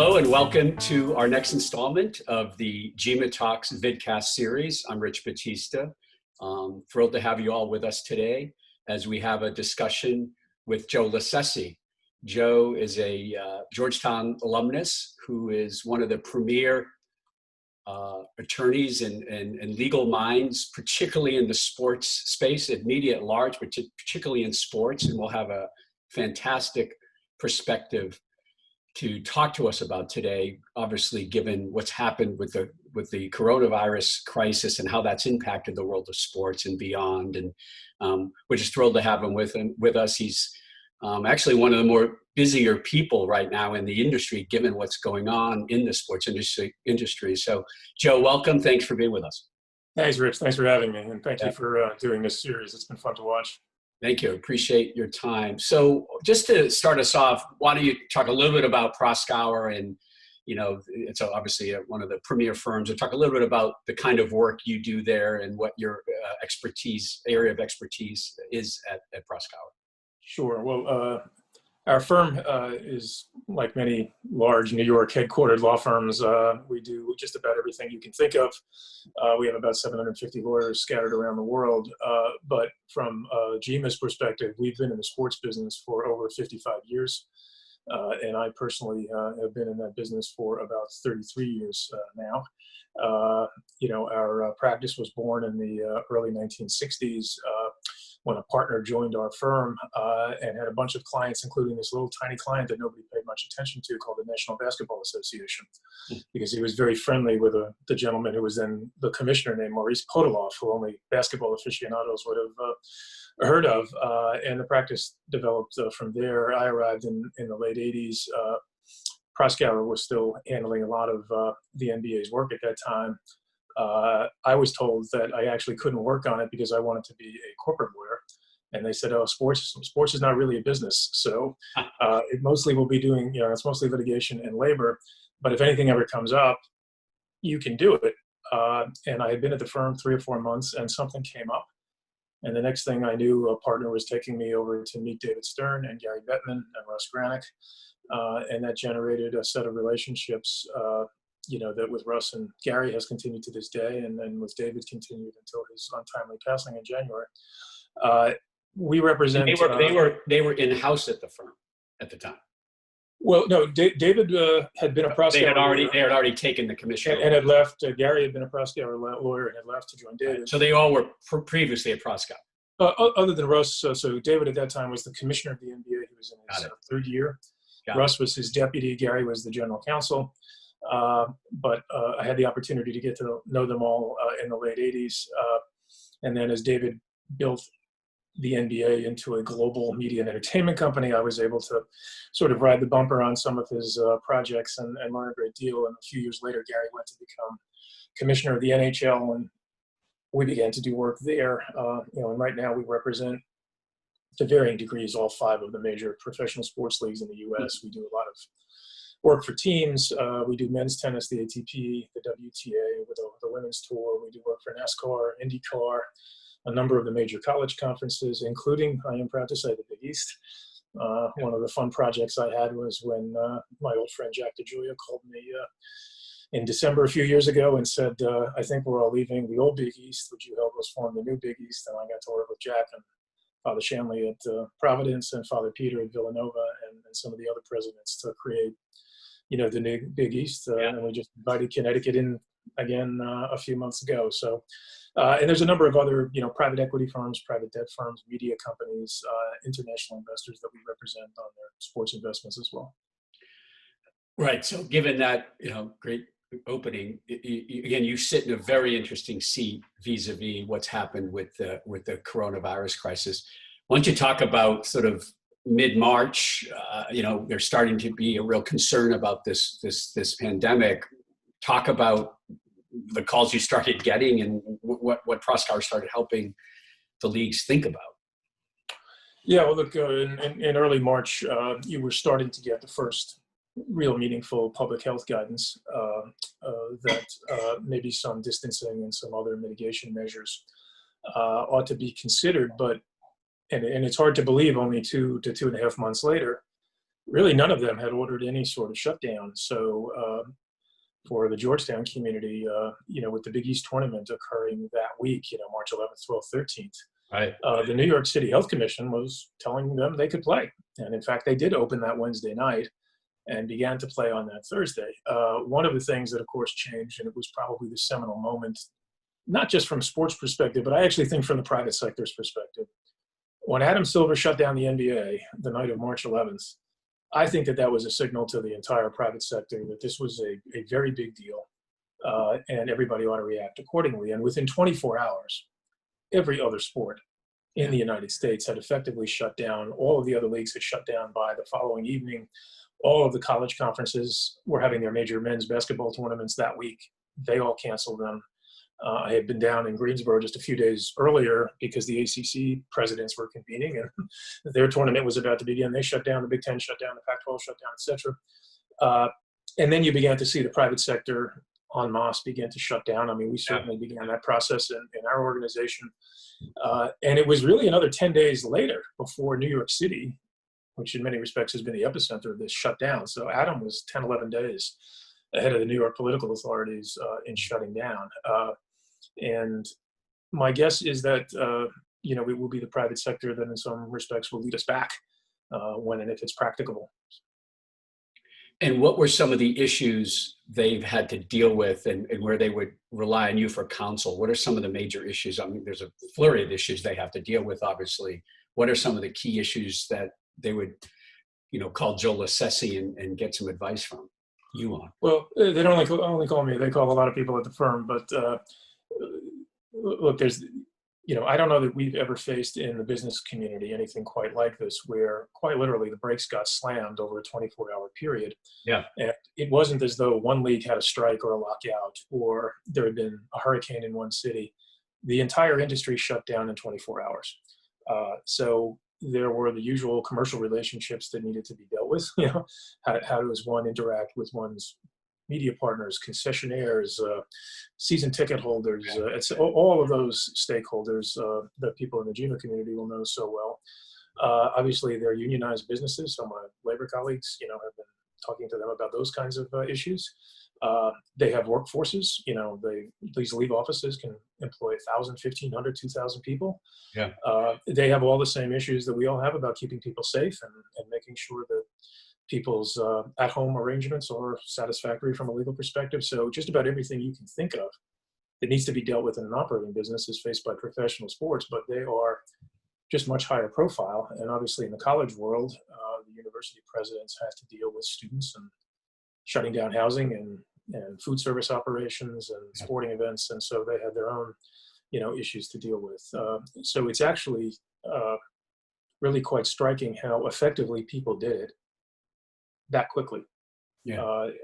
Hello and welcome to our next installment of the GEMA Talks vidcast series. I'm Rich Battista. Thrilled to have you all with us today as we have a discussion with Joe Leccese. Joe is a Georgetown alumnus who is one of the premier attorneys and legal minds, particularly in the sports space and media at large, but particularly in sports, and we'll have a fantastic perspective to talk to us about today, obviously given what's happened with the coronavirus crisis and how that's impacted the world of sports and beyond. And we're just thrilled to have him with us. He's actually one of the more busier people right now in the industry, given what's going on in the sports industry. So Joe, welcome. Thanks for being with us. Thanks, Rich. Thanks for having me. And thank you for doing this series. It's been fun to watch. Thank you. Appreciate your time. So just to start us off, why don't you talk a little bit about Proskauer and, it's obviously one of the premier firms. Talk a little bit about the kind of work you do there and what your area of expertise is at Proskauer. Sure. Well, our firm is like many large New York headquartered law firms. We do just about everything you can think of. We have about 750 lawyers scattered around the world. But from GEMA's perspective, we've been in the sports business for over 55 years. And I personally have been in that business for about 33 years now. Our practice was born in the early 1960s. When a partner joined our firm and had a bunch of clients, including this little tiny client that nobody paid much attention to called the National Basketball Association, because he was very friendly with the gentleman who was then the commissioner named Maurice Podoloff, who only basketball aficionados would have heard of. And the practice developed from there. I arrived in the late 80s. Proskauer was still handling a lot of the NBA's work at that time. I was told that I actually couldn't work on it because I wanted to be a corporate lawyer. And they said, oh, sports is not really a business. So it mostly will be doing, it's mostly litigation and labor. But if anything ever comes up, you can do it. And I had been at the firm 3 or 4 months and something came up. And the next thing I knew, a partner was taking me over to meet David Stern and Gary Bettman and Russ Granick. And that generated a set of relationships that with Russ and Gary has continued to this day, and then with David continued until his untimely passing in January. We represent. They were in house at the firm at the time. Well, no, David had been a Proskauer. They had already taken the commission and had left. Gary had been a Proskauer lawyer and had left to join David. So they all were previously at Proskauer. Other than Russ, so David at that time was the commissioner of the NBA. He was in his third year. Russ was his deputy. Gary was the general counsel. But I had the opportunity to get to know them all in the late 80s. And then as David built the NBA into a global media and entertainment company, I was able to sort of ride the bumper on some of his projects and learn a great deal. And a few years later, Gary went to become commissioner of the NHL, and we began to do work there. And right now we represent, to varying degrees, all 5 of the major professional sports leagues in the U.S. We do a lot of work for teams. We do men's tennis, the ATP, the WTA, with the women's tour. We do work for NASCAR, IndyCar, a number of the major college conferences, including, I am proud to say, the Big East. One of the fun projects I had was when my old friend Jack DeGioia called me in December a few years ago and said, I think we're all leaving the old Big East. Would you help us form the new Big East? And I got to work with Jack and Father Shanley at Providence and Father Peter at Villanova and some of the other presidents to create the new Big East, and we just invited Connecticut in again a few months ago. So, and there's a number of other, private equity firms, private debt firms, media companies, international investors that we represent on their sports investments as well. Right. So, given that, great opening, again, you sit in a very interesting seat vis-a-vis what's happened with the coronavirus crisis. Why don't you talk about sort of mid-March, there's starting to be a real concern about this pandemic. Talk about the calls you started getting and what Proskauer started helping the leagues think about. Yeah, well, look, in early March, you were starting to get the first real meaningful public health guidance that maybe some distancing and some other mitigation measures ought to be considered, but and it's hard to believe only 2 to 2.5 months later really none of them had ordered any sort of shutdown. So for the Georgetown community, with the Big East tournament occurring that week, March 11th, 12th, 13th, Right. The New York City Health Commission was telling them they could play. And in fact, they did open that Wednesday night and began to play on that Thursday. One of the things that, of course, changed, and it was probably the seminal moment, not just from sports perspective, but I actually think from the private sector's perspective. When Adam Silver shut down the NBA the night of March 11th, I think that was a signal to the entire private sector that this was a very big deal, and everybody ought to react accordingly. And within 24 hours, every other sport in the United States had effectively shut down. All of the other leagues had shut down by the following evening. All of the college conferences were having their major men's basketball tournaments that week. They all canceled them. I had been down in Greensboro just a few days earlier because the ACC presidents were convening and their tournament was about to begin. They shut down, the Big Ten shut down, the Pac-12 shut down, et cetera. And then you began to see the private sector en masse begin to shut down. I mean, we certainly began that process in our organization. And it was really another 10 days later before New York City, which in many respects has been the epicenter of this, shut down. So Adam was 10, 11 days ahead of the New York political authorities in shutting down. And my guess is that, it will be the private sector that in some respects will lead us back when and if it's practicable. And what were some of the issues they've had to deal with and where they would rely on you for counsel? What are some of the major issues? I mean, there's a flurry of issues they have to deal with, obviously. What are some of the key issues that they would, call Joe Leccese and get some advice from you on? Well, they don't only call me, they call a lot of people at the firm, but look, there's, I don't know that we've ever faced in the business community anything quite like this, where quite literally the brakes got slammed over a 24-hour period. Yeah. And it wasn't as though one league had a strike or a lockout, or there had been a hurricane in one city. The entire industry shut down in 24 hours. So there were the usual commercial relationships that needed to be dealt with. How does one interact with one's media partners, concessionaires, season ticket holders, it's all of those stakeholders that people in the GEMA community will know so well. Obviously, they're unionized businesses, so my labor colleagues, have been talking to them about those kinds of issues. They have workforces, these league offices can employ 1,000, 1,500, 2,000 people. Yeah. They have all the same issues that we all have about keeping people safe and making sure that people's at-home arrangements are satisfactory from a legal perspective. So just about everything you can think of that needs to be dealt with in an operating business is faced by professional sports, but they are just much higher profile. And obviously in the college world, the university presidents have to deal with students and shutting down housing and food service operations and sporting events. And so they have their own, issues to deal with. So it's actually really quite striking how effectively people did it that quickly.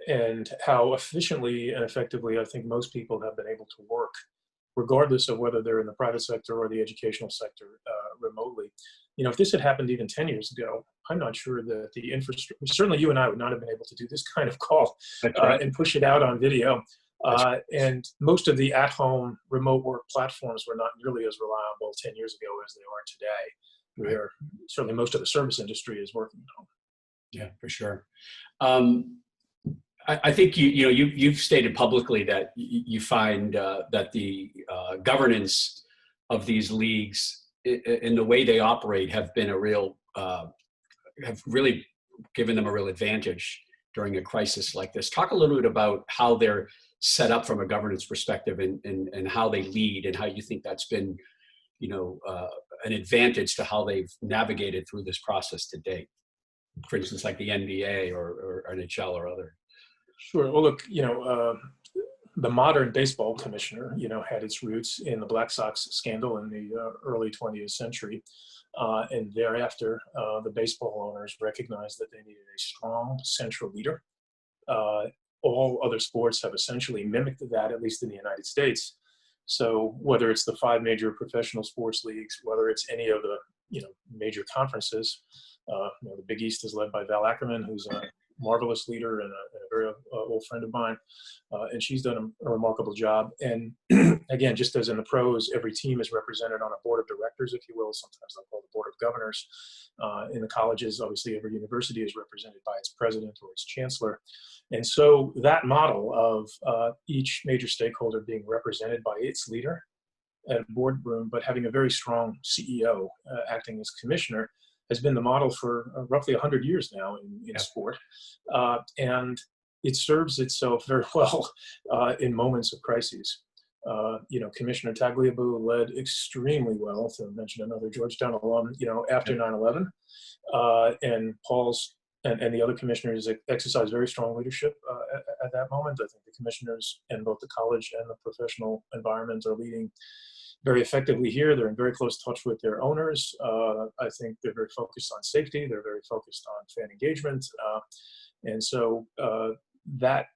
And how efficiently and effectively I think most people have been able to work, regardless of whether they're in the private sector or the educational sector remotely. If this had happened even 10 years ago, I'm not sure that the infrastructure, certainly you and I would not have been able to do this kind of call and push it out on video. And most of the at-home remote work platforms were not nearly as reliable 10 years ago as they are today, where certainly most of the service industry is working at home. Yeah, for sure. I think you've stated publicly that you find that the governance of these leagues in the way they operate have really given them a real advantage during a crisis like this. Talk a little bit about how they're set up from a governance perspective and how they lead and how you think that's been, an advantage to how they've navigated through this process to date. For instance, like the NBA or NHL or other. Sure. Well, look, the modern baseball commissioner, had its roots in the Black Sox scandal in the early 20th century. And thereafter, the baseball owners recognized that they needed a strong central leader. All other sports have essentially mimicked that, at least in the United States. So whether it's the 5 major professional sports leagues, whether it's any of the, major conferences, the Big East is led by Val Ackerman, who's a marvelous leader and a very old friend of mine, and she's done a remarkable job. And again, just as in the pros, every team is represented on a board of directors, if you will. Sometimes they'll call the board of governors. In the colleges, obviously, every university is represented by its president or its chancellor. And so that model of each major stakeholder being represented by its leader at a boardroom, but having a very strong CEO acting as commissioner, has been the model for roughly 100 years now in sport. And it serves itself very well in moments of crises. Commissioner Tagliabue led extremely well, to mention another Georgetown alum, after 9/11. And Paul's and the other commissioners exercised very strong leadership at that moment. I think the commissioners in both the college and the professional environment are leading very effectively here. They're in very close touch with their owners. I think they're very focused on safety. They're very focused on fan engagement. And so that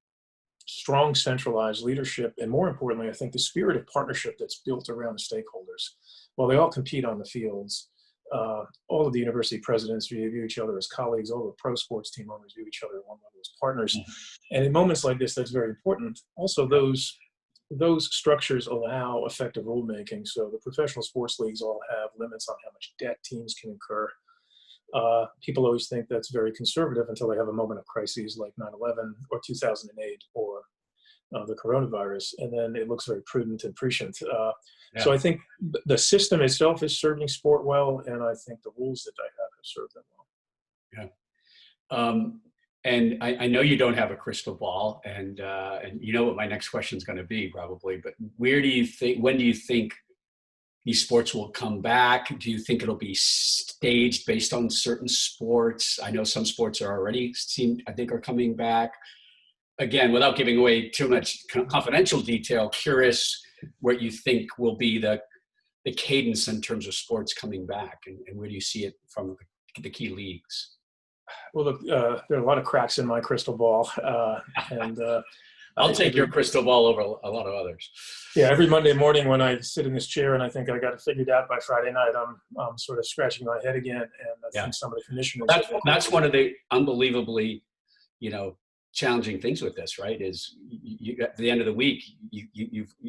strong centralized leadership, and more importantly, I think the spirit of partnership that's built around the stakeholders, while they all compete on the fields, all of the university presidents view each other as colleagues. All the pro sports team owners view each other at one level as partners. Mm-hmm. And in moments like this, that's very important. Also, those structures allow effective rulemaking. So the professional sports leagues all have limits on how much debt teams can incur. People always think that's very conservative until they have a moment of crises like 9/11 or 2008 or the coronavirus, and then it looks very prudent and prescient. So I think the system itself is serving sport well, and I think the rules that I have served them well. Yeah. And I know you don't have a crystal ball, and you know what my next question is going to be probably, but when do you think these sports will come back? Do you think it'll be staged based on certain sports? I know some sports are already are coming back. Again, without giving away too much confidential detail, curious what you think will be the cadence in terms of sports coming back, and where do you see it from the key leagues? Well, look, there are a lot of cracks in my crystal ball, and I'll take your crystal ball over a lot of others. Yeah, every Monday morning when I sit in this chair and I think I got it figured out by Friday night, I'm sort of scratching my head again, and I think some of the commissioners. That's one of the unbelievably, challenging things with this, right? Is you at the end of the week,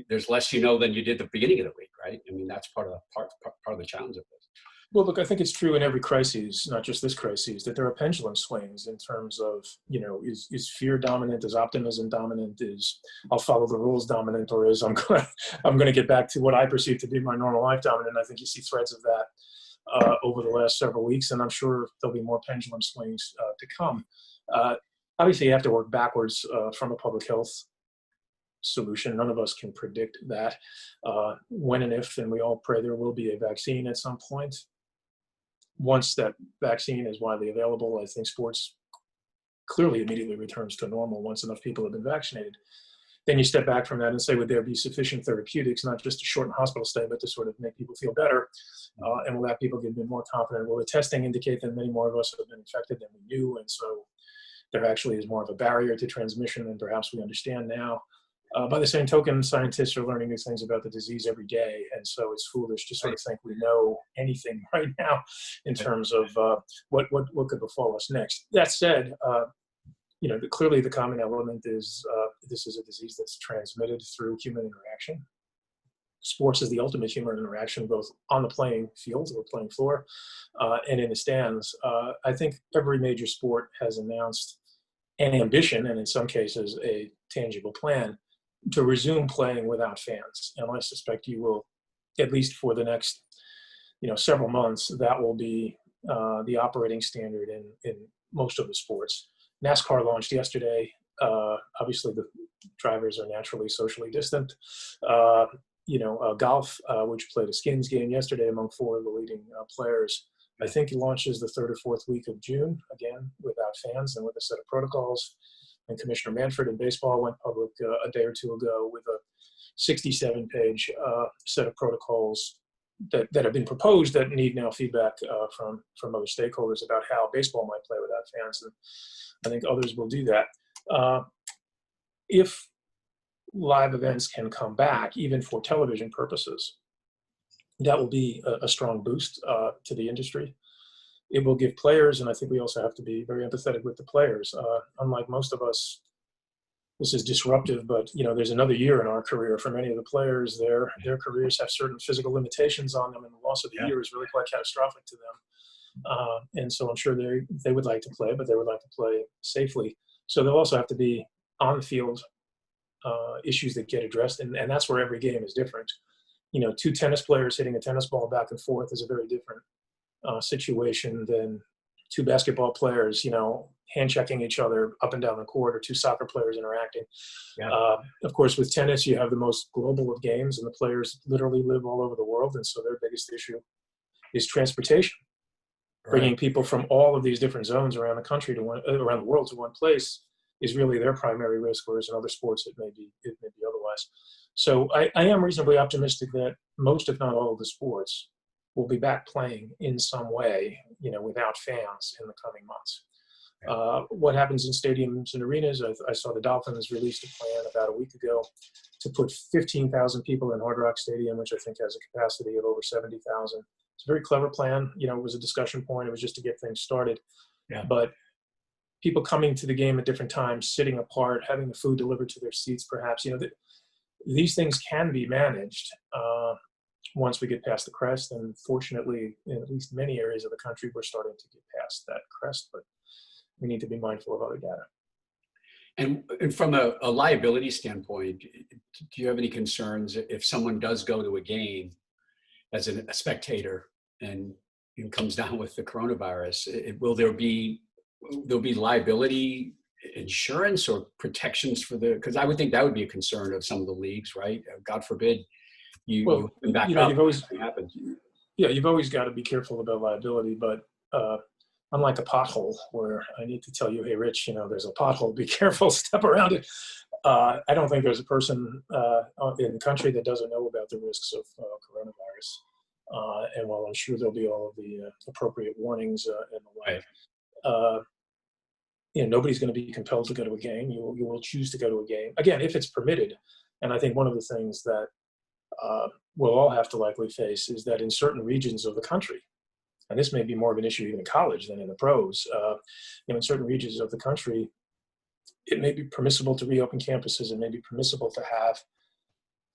there's less than you did the beginning of the week, right? I mean, that's part of the challenge of this. Well, look, I think it's true in every crisis, not just this crisis, that there are pendulum swings in terms of, is fear dominant, is optimism dominant, is I'll follow the rules dominant, or is I'm going to get back to what I perceive to be my normal life dominant. I think you see threads of that over the last several weeks, and I'm sure there'll be more pendulum swings to come. Obviously, you have to work backwards from a public health solution. None of us can predict that. When and if, and we all pray there will be a vaccine at some point. Once that vaccine is widely available, I think sports clearly immediately returns to normal once enough people have been vaccinated. Then you step back from that and say, would there be sufficient therapeutics, not just to shorten hospital stay, but to sort of make people feel better? And will that people get more confident? Will the testing indicate that many more of us have been infected than we knew? And so there actually is more of a barrier to transmission than perhaps we understand now. By the same token, scientists are learning new things about the disease every day, and so it's foolish to sort of think we know anything right now in terms of what could befall us next. That said, clearly the common element is this is a disease that's transmitted through human interaction. Sports is the ultimate human interaction, both on the playing field or playing floor and in the stands. I think every major sport has announced an ambition, and in some cases a tangible plan, to resume playing without fans. And I suspect you will, at least for the next, several months, that will be the operating standard in most of the sports. NASCAR launched yesterday. Obviously, the drivers are naturally socially distant. Golf, which played a skins game yesterday among four of the leading players, I think it launches the third or fourth week of June, again, without fans and with a set of protocols. And Commissioner Manfred in baseball went public a day or two ago with a 67-page set of protocols that have been proposed that need now feedback from other stakeholders about how baseball might play without fans. And I think others will do that. If live events can come back, even for television purposes, that will be a strong boost to the industry. It will give players, and I think we also have to be very empathetic with the players. Unlike most of us, this is disruptive, but there's another year in our career for many of the players. Their careers have certain physical limitations on them, and the loss of the year is really quite catastrophic to them. And so I'm sure they would like to play, but they would like to play safely. So there'll also have to be on the field issues that get addressed, and that's where every game is different. Two tennis players hitting a tennis ball back and forth is a very different situation than two basketball players, hand checking each other up and down the court, or two soccer players interacting. Yeah. Of course, with tennis, you have the most global of games, and the players literally live all over the world, and so their biggest issue is transportation. Right. Bringing people from all of these different zones around the country around the world to one place is really their primary risk, whereas in other sports it may be otherwise. So I am reasonably optimistic that most, if not all, of the sports will be back playing in some way, without fans in the coming months. What happens in stadiums and arenas? I saw the Dolphins released a plan about a week ago to put 15,000 people in Hard Rock Stadium, which I think has a capacity of over 70,000. It's a very clever plan. It was a discussion point. It was just to get things started. Yeah. But people coming to the game at different times, sitting apart, having the food delivered to their seats, perhaps, these things can be managed once we get past the crest. And fortunately, in at least many areas of the country, we're starting to get past that crest, but we need to be mindful of other data. And from a liability standpoint, do you have any concerns if someone does go to a game as a spectator and comes down with the coronavirus? Will there be liability insurance or protections for because I would think that would be a concern of some of the leagues, right? God forbid you back up. You've always got to be careful about liability, but unlike a pothole where I need to tell you, hey, Rich, there's a pothole, be careful, step around it. I don't think there's a person in the country that doesn't know about the risks of coronavirus. And while I'm sure there'll be all of the appropriate warnings and the like, nobody's going to be compelled to go to a game. You will choose to go to a game, again, if it's permitted. And I think one of the things that we'll all have to likely face is that in certain regions of the country, and this may be more of an issue even in college than in the pros, in certain regions of the country, it may be permissible to reopen campuses. It may be permissible to have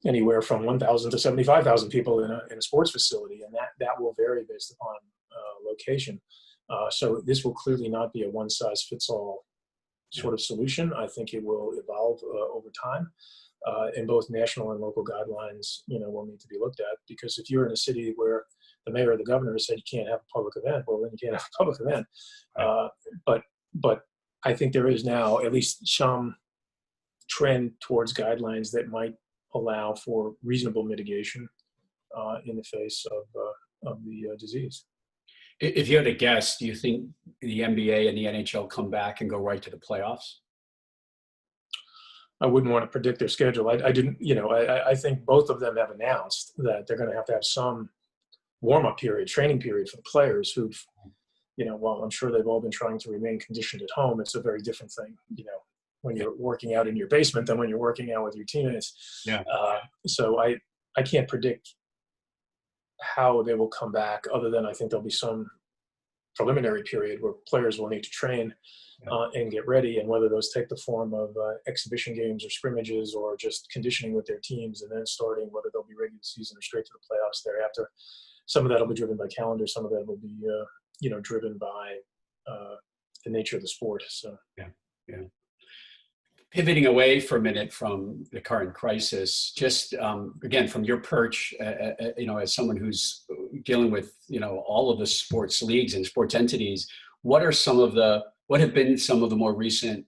anywhere from 1,000 to 75,000 people in a sports facility, and that will vary based upon location. So this will clearly not be a one-size-fits-all sort of solution. I think it will evolve over time, and both national and local guidelines, will need to be looked at, because if you're in a city where the mayor or the governor said you can't have a public event, well, then you can't have a public event. But I think there is now at least some trend towards guidelines that might allow for reasonable mitigation in the face of the disease. If you had to guess, do you think the NBA and the NHL come back and go right to the playoffs? I wouldn't want to predict their schedule. I didn't, I think both of them have announced that they're going to have some warm-up period, training period for the players who've, while I'm sure they've all been trying to remain conditioned at home, it's a very different thing, when you're working out in your basement than when you're working out with your teammates. Yeah. So I can't predict how they will come back, other than I think there'll be some preliminary period where players will need to train and get ready, and whether those take the form of exhibition games or scrimmages or just conditioning with their teams and then starting, whether they'll be regular season or straight to the playoffs thereafter. Some of that will be driven by calendar. Some of that will be, driven by the nature of the sport. So yeah. Pivoting away for a minute from the current crisis, just again from your perch, as someone who's dealing with all of the sports leagues and sports entities, what have been some of the more recent,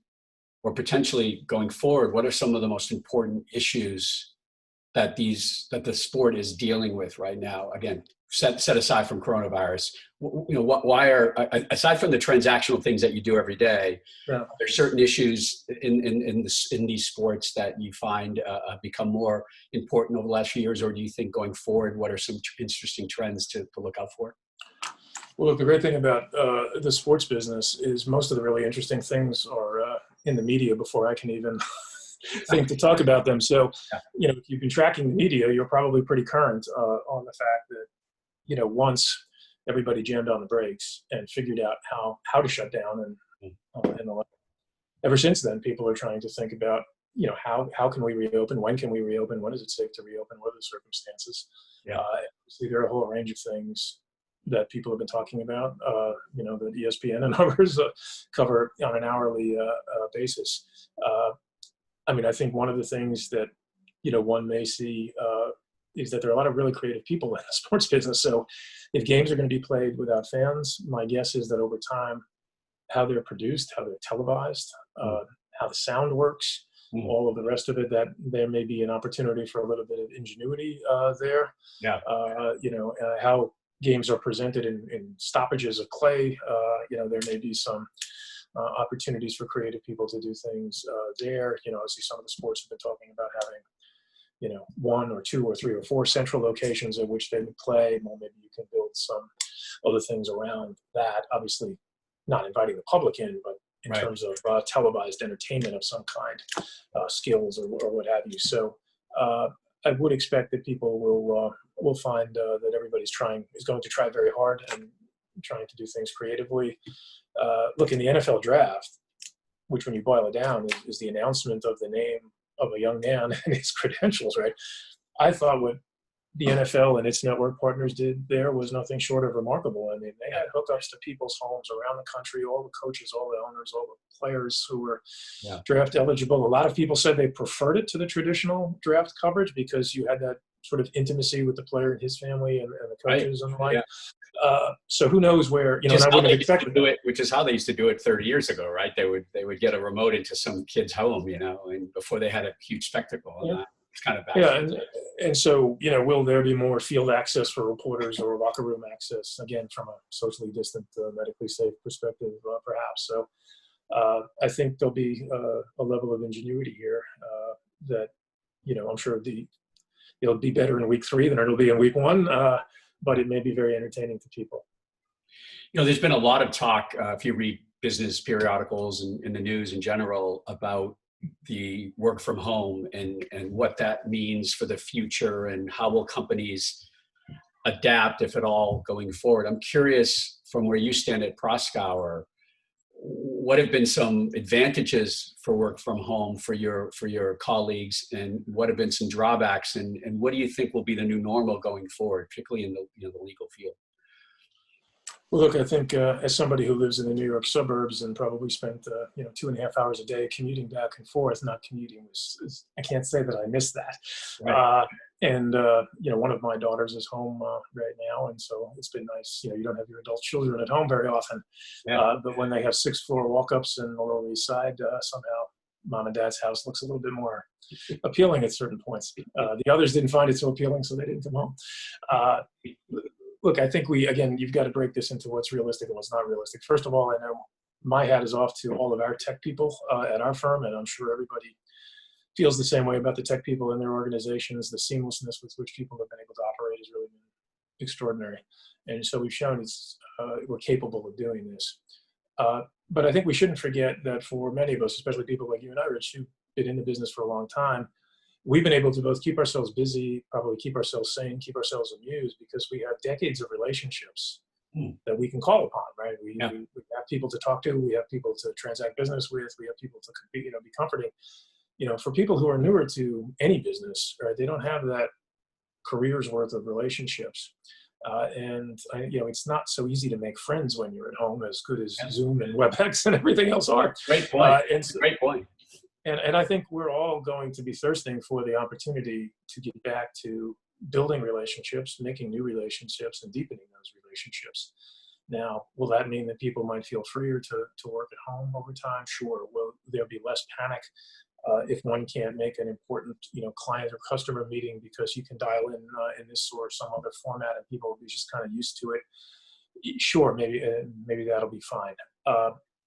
or potentially going forward, what are some of the most important issues that the sport is dealing with right now? Again, set aside from coronavirus, why are, aside from the transactional things that you do every day, there's certain issues in these sports that you find become more important over the last few years, or do you think going forward, what are some interesting trends to look out for? Well, look, the great thing about the sports business is most of the really interesting things are in the media before I can even think to talk about them. So, if you've been tracking the media, you're probably pretty current on the fact that, once everybody jammed on the brakes and figured out how to shut down and the like, ever since then, people are trying to think about, how can we reopen? When can we reopen? When is it safe to reopen? What are the circumstances? Yeah. See, there are a whole range of things that people have been talking about, that ESPN and others cover on an hourly basis. I think one of the things that, one may see is that there are a lot of really creative people in the sports business. So if games are going to be played without fans, my guess is that over time, how they're produced, how they're televised, how the sound works, all of the rest of it, that there may be an opportunity for a little bit of ingenuity there. Yeah. How games are presented in stoppages of clay, there may be some opportunities for creative people to do things there. I see some of the sports have been talking about having, one or two or three or four central locations at which they would play. Well, maybe you can build some other things around that. Obviously, not inviting the public in, but in terms of televised entertainment of some kind, skills or what have you. So I would expect that people will find that everybody's is going to try very hard and trying to do things creatively. Look, in the NFL draft, which when you boil it down is the announcement of the name of a young man and his credentials, right? I thought what the NFL and its network partners did there was nothing short of remarkable. I mean, they had hookups to people's homes around the country, all the coaches, all the owners, all the players who were draft eligible. A lot of people said they preferred it to the traditional draft coverage because you had that sort of intimacy with the player and his family and the coaches and the like. So who knows where, and I wouldn't expect to do it, which is how they used to do it 30 years ago, right? They would get a remote into some kid's home, and before they had a huge spectacle on that. It's kind of bad. Yeah, and so, will there be more field access for reporters or locker room access, again, from a socially distant, medically safe perspective, perhaps. So I think there'll be a level of ingenuity here that, I'm sure it'll be better in week 3 than it'll be in week 1, but it may be very entertaining to people. There's been a lot of talk, if you read business periodicals and in the news in general, about the work from home and what that means for the future and how will companies adapt, if at all, going forward. I'm curious, from where you stand at Proskauer, what have been some advantages for work from home for your colleagues, and what have been some drawbacks, and what do you think will be the new normal going forward, particularly in the legal field? Well, look, I think as somebody who lives in the New York suburbs and probably spent 2.5 hours a day commuting back and forth, not commuting I can't say that I miss that. Right. One of my daughters is home right now, and so it's been nice. You don't have your adult children at home very often, but when they have 6th-floor walk-ups in the Lower East Side, somehow mom and dad's house looks a little bit more appealing at certain points. The others didn't find it so appealing, so they didn't come home. Look, I think you've got to break this into what's realistic and what's not realistic. First of all, I know my hat is off to all of our tech people at our firm, and I'm sure everybody feels the same way about the tech people in their organizations. The seamlessness with which people have been able to operate has really been extraordinary. And so we've shown we're capable of doing this. But I think we shouldn't forget that for many of us, especially people like you and I, Rich, who've been in the business for a long time, we've been able to both keep ourselves busy, probably keep ourselves sane, keep ourselves amused, because we have decades of relationships that we can call upon, right? We have people to talk to, we have people to transact business with, we have people to be comforting. For people who are newer to any business, right, they don't have that career's worth of relationships. It's not so easy to make friends when you're at home, as good as Zoom and WebEx and everything else are. Great point. Great point. And I think we're all going to be thirsting for the opportunity to get back to building relationships, making new relationships, and deepening those relationships. Now, will that mean that people might feel freer to work at home over time? Sure. Will there be less panic if one can't make an important client or customer meeting because you can dial in this or some other format and people will be just kind of used to it? Sure, maybe that'll be fine.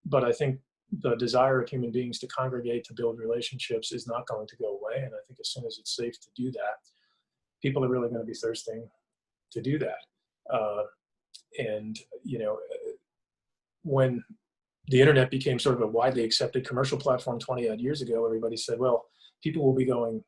But I think the desire of human beings to congregate, to build relationships is not going to go away. And I think as soon as it's safe to do that, people are really going to be thirsting to do that. When the internet became sort of a widely accepted commercial platform 20 odd years ago, everybody said, well, people will be going,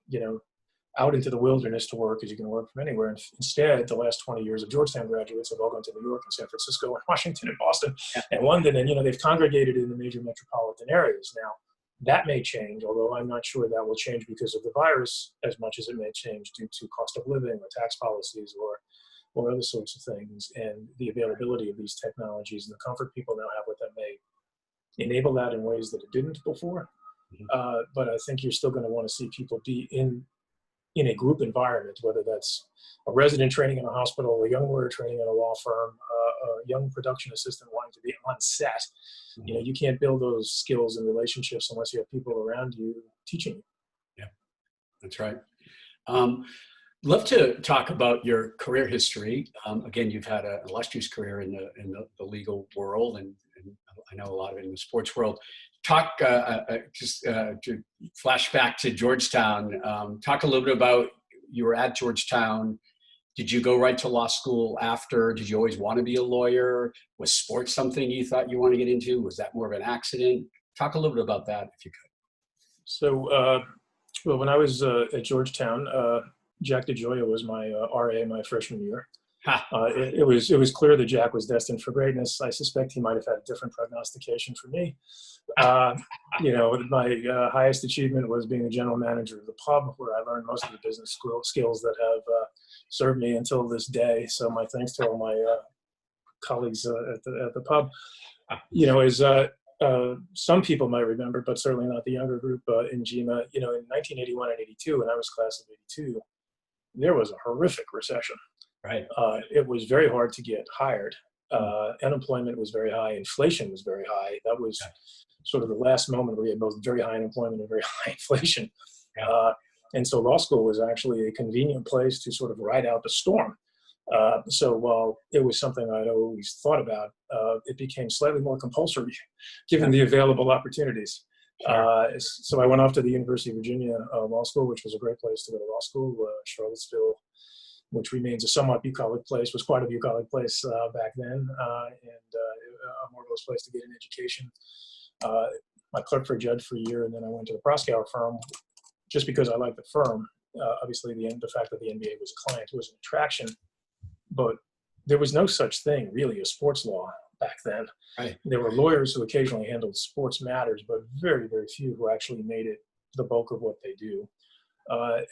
out into the wilderness to work, because you can work from anywhere. And instead, the last 20 years of Georgetown graduates have all gone to New York and San Francisco and Washington and Boston and London. And, they've congregated in the major metropolitan areas. Now, That may change, although I'm not sure that will change because of the virus as much as it may change due to cost of living or tax policies or other sorts of things. And the availability of these technologies and the comfort people now have with them may enable that in ways that it didn't before. But I think you're still going to want to see people be in a group environment, whether that's a resident training in a hospital, a young lawyer training in a law firm, a young production assistant wanting to be on set. You know, you can't build those skills and relationships unless you have people around you teaching you. Yeah, that's right. Love to talk about your career history. Again, you've had an illustrious career in the legal world, and I know a lot of it in the sports world. Talk to flash back to Georgetown. Talk a little bit about, you were at Georgetown. Did you go right to law school after? Did you always want to be a lawyer? Was sports something you thought you wanted to get into? Was that more of an accident? Talk a little bit about that, if you could. So, well, when I was at Georgetown, Jack DeGioia was my RA my freshman year. It was clear that Jack was destined for greatness. I suspect he might have had a different prognostication for me. You know, my highest achievement was being the general manager of the pub, where I learned most of the business skills that have served me until this day. So my thanks to all my colleagues at the pub. You know, as some people might remember, but certainly not the younger group in GEMA, you know, in 1981 and 82, when I was class of 82, there was a horrific recession. Right. It was very hard to get hired. Unemployment was very high. Inflation was very high. That was sort of the last moment where we had both very high unemployment and very high inflation. And so law school was actually a convenient place to sort of ride out the storm. So while it was something I'd always thought about, it became slightly more compulsory given the available opportunities. So I went off to the University of Virginia Law School, which was a great place to go to law school. Charlottesville, which remains a somewhat bucolic place, was quite a bucolic place back then, and a marvelous place to get an education. I clerked for a judge for a year, and then I went to the Proskauer firm just because I liked the firm. Obviously, the fact that the NBA was a client was an attraction, but there was no such thing really as sports law back then. Right. There were lawyers who occasionally handled sports matters, but very, very few who actually made it the bulk of what they do.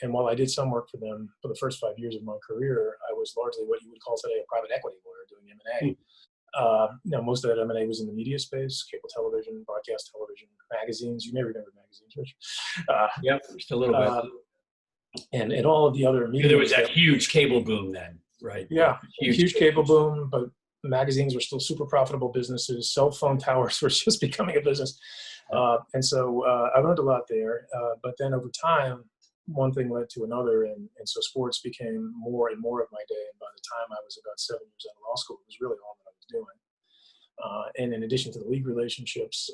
And while I did some work for them for the first 5 years of my career, I was largely what you would call today a private equity lawyer doing M&A. Now, most of that M&A was in the media space, cable television, broadcast television, magazines. You may remember magazines, Rich. Yep, just a little bit. And all of the other media. There was that huge cable boom then, right? Yeah, huge cable boom, but magazines were still super profitable businesses. Cell phone towers were just becoming a business. And so I learned a lot there. But then over time, one thing led to another, and so sports became more and more of my day. And by the time I was about 7 years out of law school, it was really all that I was doing. And in addition to the league relationships,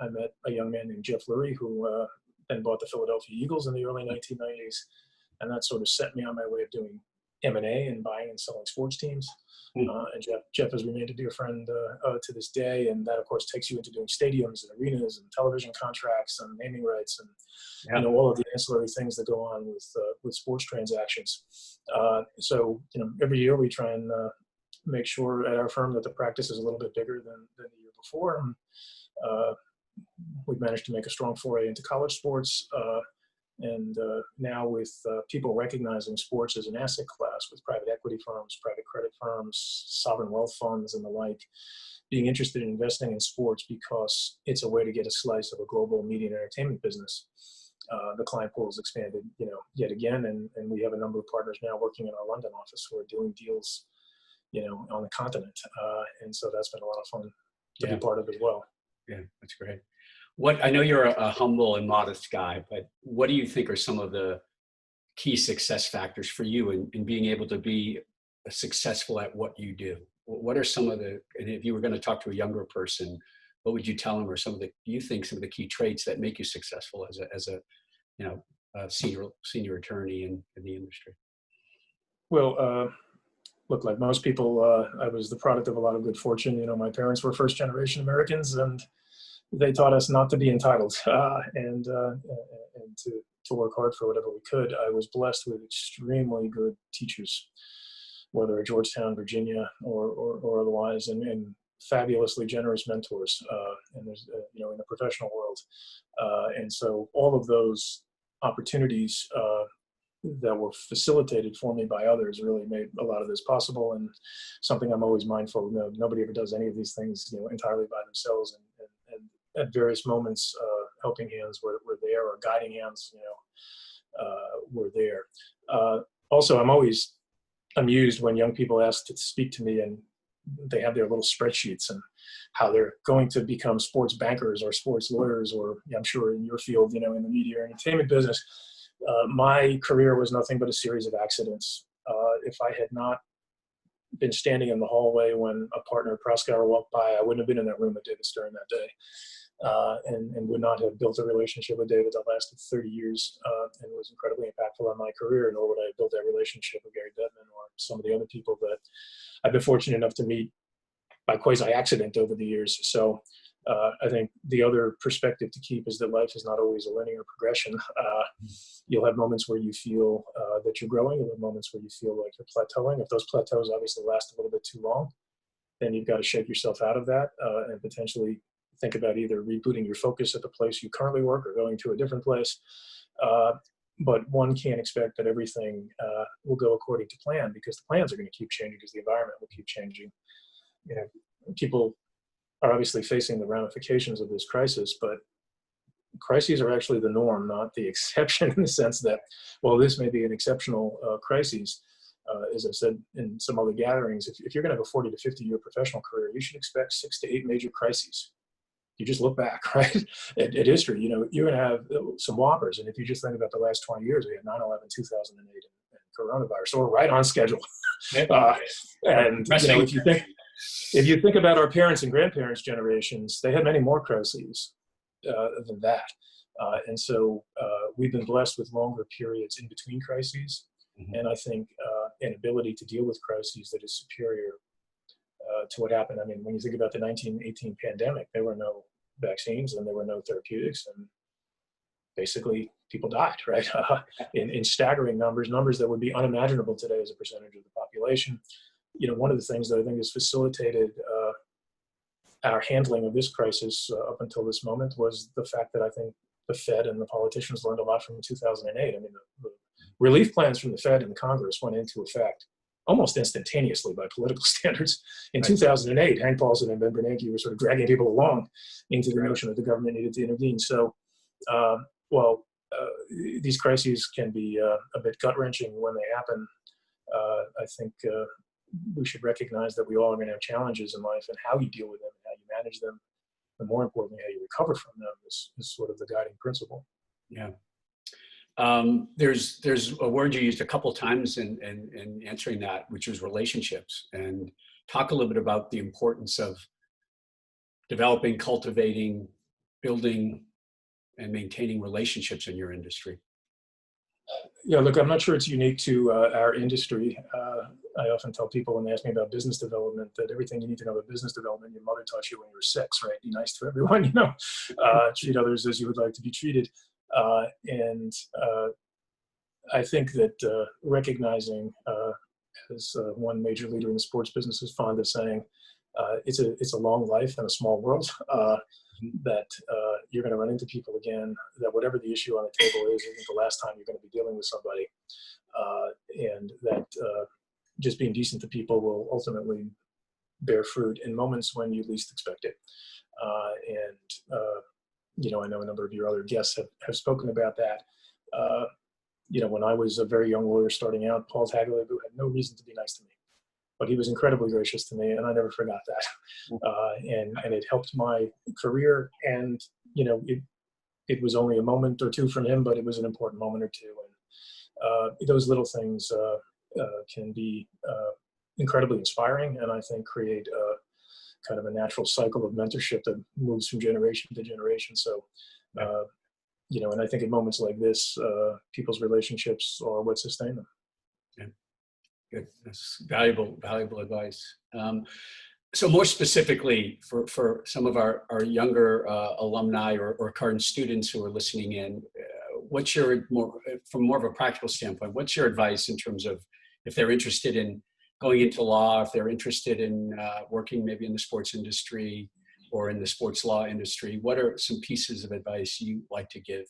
I met a young man named Jeff Lurie, who then bought the Philadelphia Eagles in the early 1990s. And that sort of set me on my way of doing M&A and buying and selling sports teams. And Jeff has remained a dear friend to this day. And that, of course, takes you into doing stadiums and arenas and television contracts and naming rights and you know, all of the ancillary things that go on with sports transactions. So, you know, every year we try and make sure at our firm that the practice is a little bit bigger than the year before. We've managed to make a strong foray into college sports. And now with people recognizing sports as an asset class, with private equity firms, private credit firms, sovereign wealth funds, and the like, being interested in investing in sports because it's a way to get a slice of a global media and entertainment business. The client pool has expanded, you know, yet again, and we have a number of partners now working in our London office who are doing deals, you know, on the continent. And so that's been a lot of fun to be part of as well. Yeah, that's great. I know you're a humble and modest guy, but what do you think are some of the key success factors for you in being able to be successful at what you do? What are some of and if you were going to talk to a younger person, what would you tell them, or some of the key traits that make you successful as a you know, senior attorney in the industry? Well, look, like most people, I was the product of a lot of good fortune. You know, my parents were first generation Americans, and they taught us not to be entitled and to work hard for whatever we could. I was blessed with extremely good teachers, whether at Georgetown, Virginia, or otherwise. And fabulously generous mentors, and there's in the professional world, and so all of those opportunities that were facilitated for me by others really made a lot of this possible, and something I'm always mindful of. Nobody ever does any of these things entirely by themselves, and at various moments helping hands were there, or guiding hands were there. Also, I'm always amused when young people ask to speak to me and they have their little spreadsheets and how they're going to become sports bankers or sports lawyers, or I'm sure in your field, in the media or entertainment business. My career was nothing but a series of accidents. If I had not been standing in the hallway when a partner, Proskauer, walked by, I wouldn't have been in that room with David Stern that day, and would not have built a relationship with David that lasted 30 years and was incredibly impactful on my career, nor would I have built that relationship with Gary Bettman or some of the other people that I've been fortunate enough to meet by quasi-accident over the years. So I think the other perspective to keep is that life is not always a linear progression. You'll have moments where you feel that you're growing. You'll have moments where you feel like you're plateauing. If those plateaus obviously last a little bit too long, then you've got to shake yourself out of that and potentially think about either rebooting your focus at the place you currently work or going to a different place. But one can't expect that everything will go according to plan, because the plans are going to keep changing, because the environment will keep changing. People are obviously facing the ramifications of this crisis, but crises are actually the norm, not the exception, in the sense that, well, this may be an exceptional crisis. As I've said in some other gatherings, if you're going to have a 40 to 50 year professional career, you should expect 6 to 8 major crises. You just look back, right, at history. You're going to have some whoppers. And if you just think about the last 20 years, we had 9/11, 2008, and coronavirus. So we're right on schedule. And if you think about our parents and grandparents' generations, they had many more crises than that. And so we've been blessed with longer periods in between crises. Mm-hmm. And I think an ability to deal with crises that is superior to what happened. I mean, when you think about the 1918 pandemic, there were no vaccines and there were no therapeutics, and basically people died, right? In staggering numbers that would be unimaginable today as a percentage of the population. One of the things that I think has facilitated our handling of this crisis up until this moment was the fact that I think the Fed and the politicians learned a lot from 2008. I mean, the relief plans from the Fed and the Congress went into effect almost instantaneously by political standards. In 2008, Hank Paulson and Ben Bernanke were sort of dragging people along into the notion that the government needed to intervene. So, these crises can be a bit gut-wrenching when they happen. I think we should recognize that we all are going to have challenges in life, and how you deal with them, and how you manage them, and more importantly, how you recover from them is sort of the guiding principle. Yeah. There's a word you used a couple times in answering that, which was relationships. And talk a little bit about the importance of developing, cultivating, building, and maintaining relationships in your industry. Yeah, look, I'm not sure it's unique to our industry. I often tell people when they ask me about business development that everything you need to know about business development, your mother taught you when you were 6, right? Be nice to everyone, treat others as you would like to be treated. And I think that recognizing, as one major leader in the sports business is fond of saying, it's a long life and a small world, that you're going to run into people again, that whatever the issue on the table is, isn't the last time you're going to be dealing with somebody, and that just being decent to people will ultimately bear fruit in moments when you least expect it. I know a number of your other guests have spoken about that. When I was a very young lawyer starting out, Paul Tagliabue had no reason to be nice to me, but he was incredibly gracious to me, and I never forgot that. And it helped my career. And it was only a moment or two from him, but it was an important moment or two. And those little things can be incredibly inspiring, and I think create kind of a natural cycle of mentorship that moves from generation to generation. So, and I think in moments like this, people's relationships are what sustain them. Yeah. Good. That's valuable advice. So more specifically for some of our younger alumni or current students who are listening in, from more of a practical standpoint, what's your advice in terms of if they're interested in going into law, if they're interested in working maybe in the sports industry or in the sports law industry, what are some pieces of advice you like to give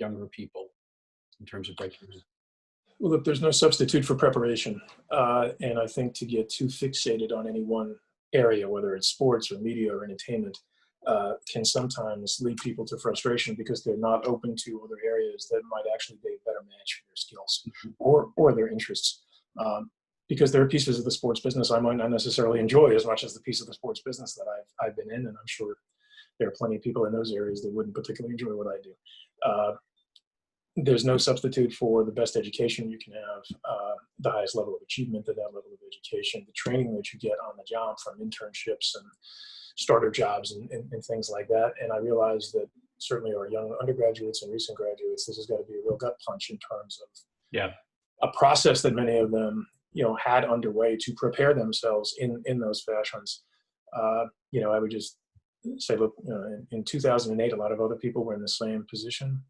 younger people in terms of breaking in? Well, look, there's no substitute for preparation. And I think to get too fixated on any one area, whether it's sports or media or entertainment, can sometimes lead people to frustration because they're not open to other areas that might actually be a better match for their skills or their interests. Because there are pieces of the sports business I might not necessarily enjoy as much as the piece of the sports business that I've been in, and I'm sure there are plenty of people in those areas that wouldn't particularly enjoy what I do. There's no substitute for the best education you can have, the highest level of achievement at that level of education, the training that you get on the job from internships and starter jobs and things like that. And I realize that certainly our young undergraduates and recent graduates, this has got to be a real gut punch in terms of a process that many of them, had underway to prepare themselves in those fashions. I would just say, look, in 2008, a lot of other people were in the same position.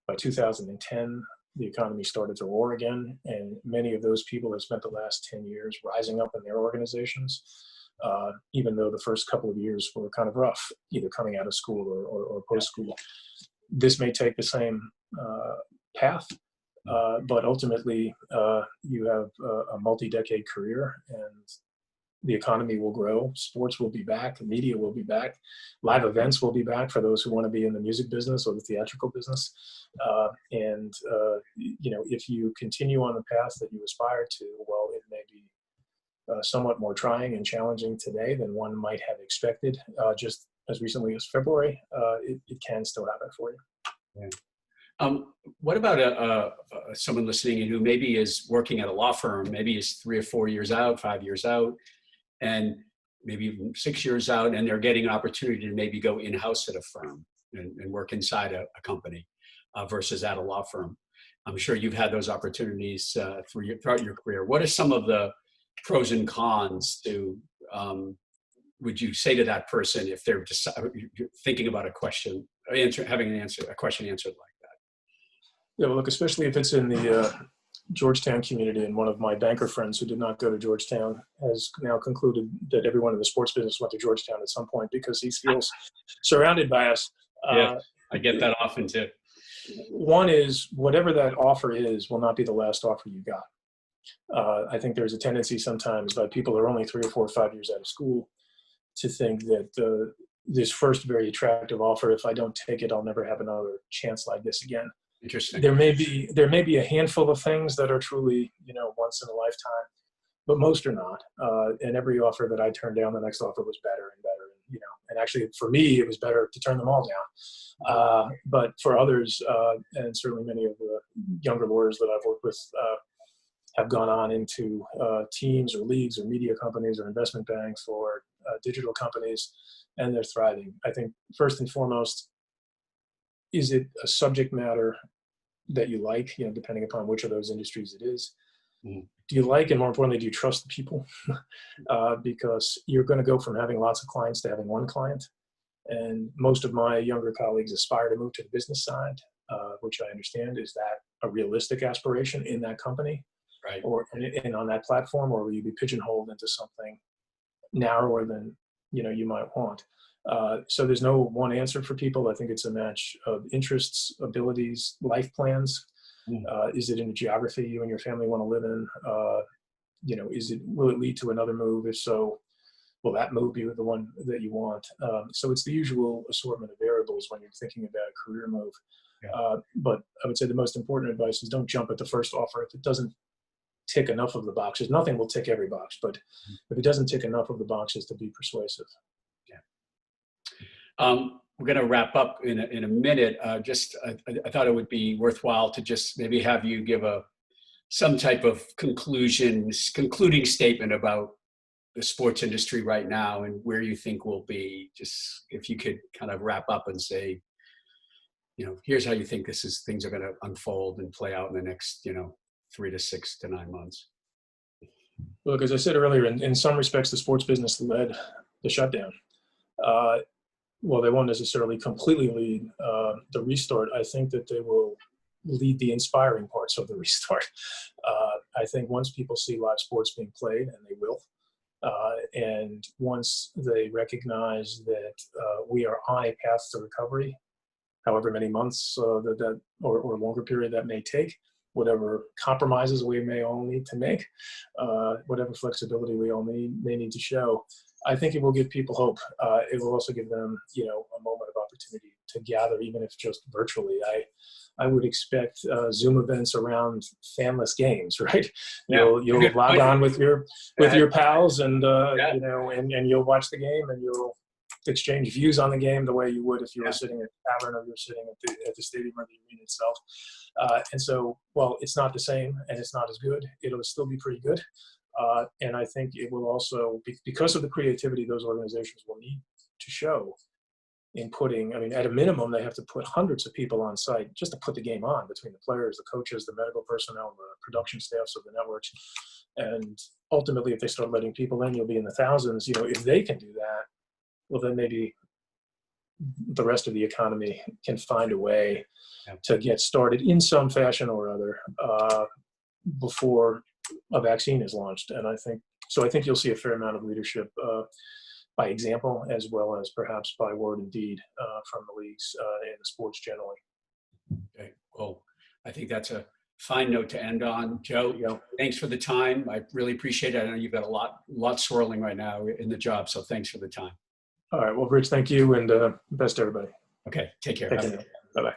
By 2010, the economy started to roar again, and many of those people have spent the last 10 years rising up in their organizations, even though the first couple of years were kind of rough, either coming out of school or post-school. This may take the same path, but ultimately you have a multi-decade career, and the economy will grow, sports will be back, the media will be back, live events will be back for those who want to be in the music business or the theatrical business. If you continue on the path that you aspire to, well, it may be somewhat more trying and challenging today than one might have expected. Just as recently as February, it can still happen for you. Yeah. What about someone listening in who maybe is working at a law firm, maybe is 3 or 4 years out, 5 years out, and maybe even 6 years out, and they're getting an opportunity to maybe go in-house at a firm and work inside a company versus at a law firm? I'm sure you've had those opportunities throughout your career. What are some of the pros and cons to, would you say to that person if they're just thinking about a question, having a question answered like that? Yeah, well, look, especially if it's in the Georgetown community, and one of my banker friends who did not go to Georgetown has now concluded that everyone in the sports business went to Georgetown at some point because he feels surrounded by us. Yeah, I get that often too. One is whatever that offer is will not be the last offer you got. I think there's a tendency sometimes by people who are only 3 or 4 or 5 years out of school to think that this first very attractive offer, if I don't take it, I'll never have another chance like this again. Interesting. There may be a handful of things that are truly, once in a lifetime, but most are not. And every offer that I turned down, the next offer was better and better. And actually for me, it was better to turn them all down. But for others, and certainly many of the younger lawyers that I've worked with have gone on into teams or leagues or media companies or investment banks or digital companies, and they're thriving. I think first and foremost, is it a subject matter that you like, depending upon which of those industries it is? Do you like, and more importantly, do you trust the people? Because you're going to go from having lots of clients to having one client. And most of my younger colleagues aspire to move to the business side, which I understand. Is that a realistic aspiration in that company? Right. Or and on that platform, or will you be pigeonholed into something narrower than you might want? So there's no one answer for people. I think it's a match of interests, abilities, life plans. Is it in a geography you and your family want to live in? Will it lead to another move? If so, will that move be the one that you want? So it's the usual assortment of variables when you're thinking about a career move. Yeah. But I would say the most important advice is don't jump at the first offer. If it doesn't tick enough of the boxes, nothing will tick every box, but if it doesn't tick enough of the boxes to be persuasive. We're going to wrap up in a minute. I thought it would be worthwhile to just maybe have you give some type of concluding statement about the sports industry right now and where you think we'll be. Just if you could kind of wrap up and say, here's how you think things are going to unfold and play out in the next, 3 to 6 to 9 months. Look, as I said earlier, in some respects, the sports business led the shutdown. Well, they won't necessarily completely lead the restart. I think that they will lead the inspiring parts of the restart. I think once people see live sports being played, and they will, and once they recognize that we are on a path to recovery, however many months or longer period that may take, whatever compromises we may all need to make, whatever flexibility we all may need to show, I think it will give people hope. It will also give them, a moment of opportunity to gather, even if just virtually. I would expect Zoom events around fanless games, right? Yeah. You'll log on with your pals, and and you'll watch the game, and you'll exchange views on the game the way you would if you were sitting at the tavern or you're sitting at the stadium or the arena itself. And so, while it's not the same and it's not as good, it'll still be pretty good. And I think it will also, because of the creativity those organizations will need to show in putting, at a minimum, they have to put hundreds of people on site just to put the game on, between the players, the coaches, the medical personnel, the production staffs of the networks. And ultimately, if they start letting people in, you'll be in the thousands. If they can do that, well, then maybe the rest of the economy can find a way to get started in some fashion or other before a vaccine is launched. And I think you'll see a fair amount of leadership by example, as well as perhaps by word and deed from the leagues and the sports generally. Okay, well, I think that's a fine note to end on. Joe, thanks for the time. I really appreciate it. I know you've got a lot swirling right now in the job, so thanks for the time. All right, well, Rich, thank you, and best to everybody. Okay, take care. Bye-bye.